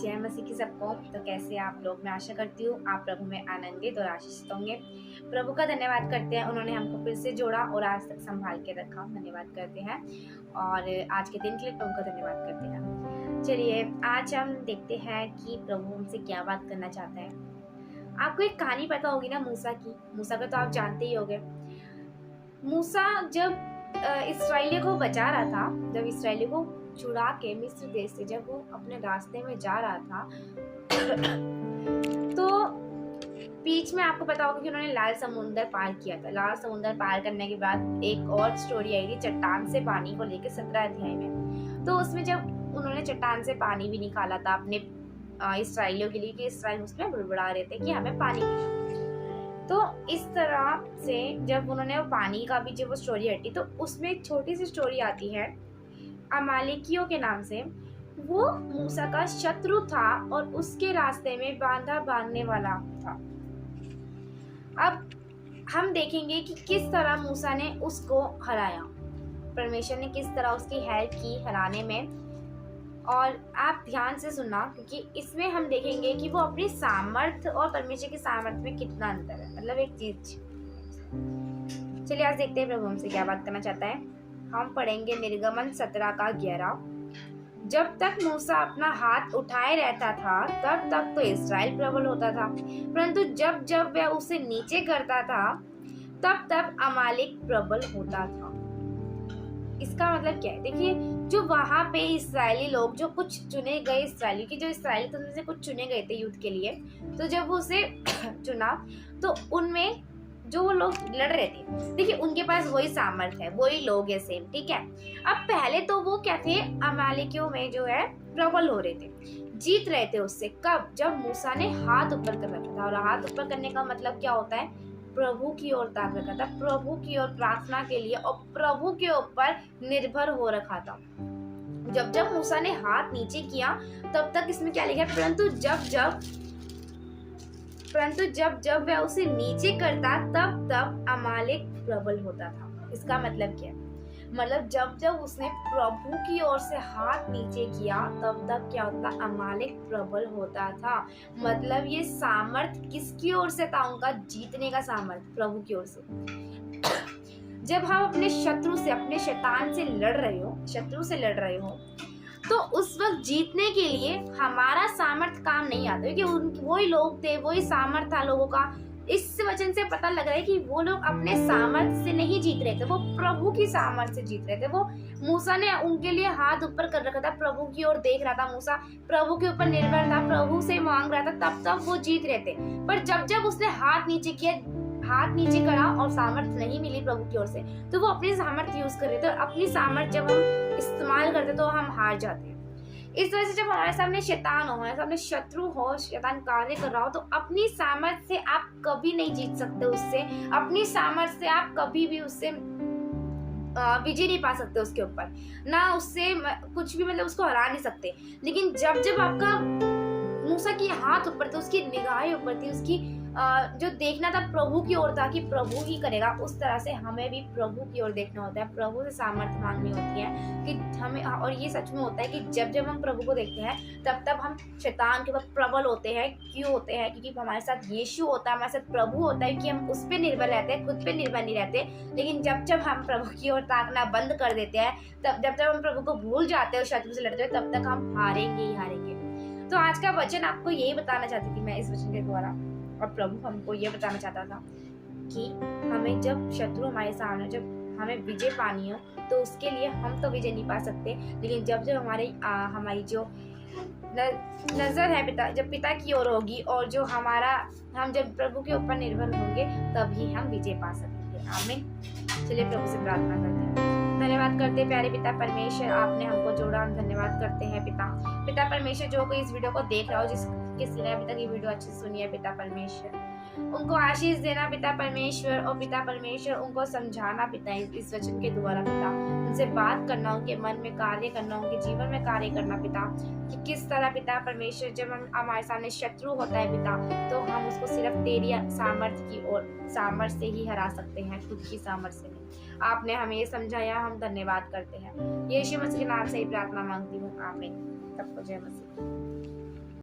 जय मसीह की सबको। तो कैसे आप लोग? मैं आशा करती हूँ आप प्रभु में आनंदित और आशीषित होंगे। प्रभु का धन्यवाद करते हैं, उन्होंने हमको फिर से जोड़ा और आज तक संभाल के रखा। धन्यवाद करते हैं और आज के दिन के लिए प्रभु का धन्यवाद करते हैं। चलिए आज हम देखते हैं कि प्रभु हमसे क्या बात करना चाहता है। आपको एक कहानी पता होगी ना मूसा की। मूसा का तो आप जानते ही होंगे। मूसा जब इस्राएलियों को बचा रहा था, जब इस्राएलियों को छुड़ा के मिस्र देश से जब वो अपने रास्ते में जा रहा था तो बीच में आपको पता होगा कि उन्होंने लाल समुंदर पार किया था। लाल समुंदर पार करने के बाद एक और स्टोरी आई थी चट्टान से पानी को लेकर 17 अध्याय में। तो उसमें जब उन्होंने चट्टान से पानी भी निकाला था अपने इस्राएलियों के लिए कि इस्राएल उसमें बुड़बुड़ा रहे थे कि हमें पानी पीना। तो इस तरह से जब उन्होंने वो पानी का भी जब वो स्टोरी हटी तो उसमें एक छोटी सी स्टोरी आती है अमालेकियों के नाम से। वो मूसा का शत्रु था और उसके रास्ते में बांधा बांधने वाला था। अब हम देखेंगे कि किस तरह मूसा ने उसको हराया, परमेश्वर ने किस तरह उसकी हेल्प की हराने में। और आप ध्यान से सुनना क्योंकि इसमें हम देखेंगे कि वो अपनी सामर्थ और परमेश्वर की सामर्थ में कितना अंतर है। मतलब एक चीज। चलिए आज देखते हैं प्रभु हमसे क्या बात करना चाहता है। हम पढ़ेंगे निर्गमन 17 का 11। जब तक मूसा अपना हाथ उठाए रहता था तब तक तो इस्राएल प्रबल होता था, परंतु जब जब वह उसे नीचे करता था तब तब अमालेक प्रबल होता था। इसका मतलब क्या है? देखिए, जो वहां पे इस्राएली लोग, जो कुछ चुने गए इस्राएली की, जो इस्राएली तो उनमें से कुछ चुने गए थे युद्ध के लिए, तो जब उसे चुना तो उनमें जो वो लोग लड़ रहे थे, देखिए उनके पास वही सामर्थ है, वही लोग है सेम, ठीक है। अब पहले तो वो क्या थे, अमालेकियों में जो है प्रबल हो रहे थे, जीत रहे थे उससे। कब? जब मूसा ने हाथ ऊपर कर रखा था। और हाथ ऊपर करने का मतलब क्या होता है? प्रभु की ओर ताक रखा था, प्रभु की ओर प्रार्थना के लिए और प्रभु के ऊपर निर्भर हो रखा था। जब जब मूसा ने हाथ नीचे किया तब तक इसमें क्या लिखा है? परंतु जब जब वह उसे नीचे करता तब तब अमालेक प्रबल होता था। इसका मतलब क्या है? मतलब जब जब उसने प्रभु की ओर से हाथ नीचे किया तब तक क्या होता? अमालेक प्रबल होता था। मतलब ये सामर्थ किसकी ओर से था? उनका जीतने का सामर्थ प्रभु की ओर से। जब हम अपने शत्रु से, अपने शैतान से लड़ रहे हो, शत्रु से लड़ रहे हो, तो उस वक्त जीतने के लिए हमारा सामर्थ काम नहीं आता, क्योंकि वही लोग थे, वही सामर्थ था लोगों का। इस वचन से पता लग रहा है कि वो लोग अपने सामर्थ से नहीं जीत रहे थे, वो प्रभु की सामर्थ से जीत रहे थे। वो मूसा ने उनके लिए हाथ ऊपर कर रखा था, प्रभु की ओर देख रहा था मूसा, प्रभु के ऊपर निर्भर था, प्रभु से मांग रहा था, तब वो जीत रहे थे। पर जब जब उसने हाथ नीचे किया, हाथ नीचे करा और सामर्थ नहीं मिली प्रभु की ओर से, तो वो अपनी सामर्थ यूज कर रहे थे। अपनी सामर्थ जब हम इस्तेमाल करते तो हम हार जाते हैं। इस वजह से जब हमारे सामने शैतान हो, हमारे सामने शत्रु हो, शैतान कार्य कर रहा हो, तो अपनी सामर्थ से आप कभी नहीं जीत सकते उससे। अपनी सामर्थ से आप कभी भी उससे विजय नहीं पा सकते उसके ऊपर, ना उससे कुछ भी, मतलब उसको हरा नहीं सकते। लेकिन जब जब आपका मूसा की हाथ ऊपर थी, उसकी निगाहें ऊपर थी, उसकी जो देखना था प्रभु की ओर था कि प्रभु ही करेगा, उस तरह से हमें भी प्रभु की ओर देखना होता है, प्रभु से सामर्थ्य मांगनी होती है कि हमें। और ये सच में होता है कि जब जब हम प्रभु को देखते हैं तब तब हम शैतान के ऊपर प्रबल होते हैं। क्यों होते हैं? क्योंकि हमारे साथ यीशु होता है, हमारे साथ प्रभु होता है, कि हम उस पर निर्भर रहते हैं, खुद पे निर्भर नहीं रहते। लेकिन जब जब हम प्रभु की ओर ताकना बंद कर देते हैं, तब जब जब हम प्रभु को भूल जाते हैं और शत्रु से लड़ते हैं, तब तक हम हारेंगे ही हारेंगे। तो आज का वचन आपको यही बताना चाहती थी मैं इस वचन के द्वारा, और प्रभु हमको ये बताना चाहता था कि हमें जब शत्रु हमारे सामने, जब हमें विजय पानी हो, तो उसके लिए हम तो विजय नहीं पा सकते। लेकिन जब जब हमारी जो नजर है जब पिता की ओर होगी, और जो हम जब प्रभु के ऊपर निर्भर होंगे, तभी हम विजय पा सकेंगे। आमीन। चलिए प्रभु से प्रार्थना करते हैं। धन्यवाद करते हैं प्यारे पिता परमेश्वर, आपने हमको जोड़ा। हम धन्यवाद करते हैं पिता परमेश्वर, जो कोई इस वीडियो को देख रहा हो, जिसने अभी तक ये वीडियो अच्छी सुनी है, पिता परमेश्वर उनको आशीष देना पिता परमेश्वर। और पिता परमेश्वर उनको समझाना पिता, इस वचन के द्वारा पिता, उनसे बात करना, उनके मन में कार्य करना, उनके जीवन में कार्य करना पिता, कि किस तरह पिता परमेश्वर जब हमारे सामने शत्रु होता है पिता, तो हम उसको सिर्फ तेरी सामर्थ्य की ओर, सामर्थ्य से ही हरा सकते हैं, खुद की सामर्थ्य से नहीं। आपने हमें ये समझाया, हम धन्यवाद करते हैं। यीशु मसीह के नाम से ही प्रार्थना मांगती हूँ, आमीन। सबको जय मसीह।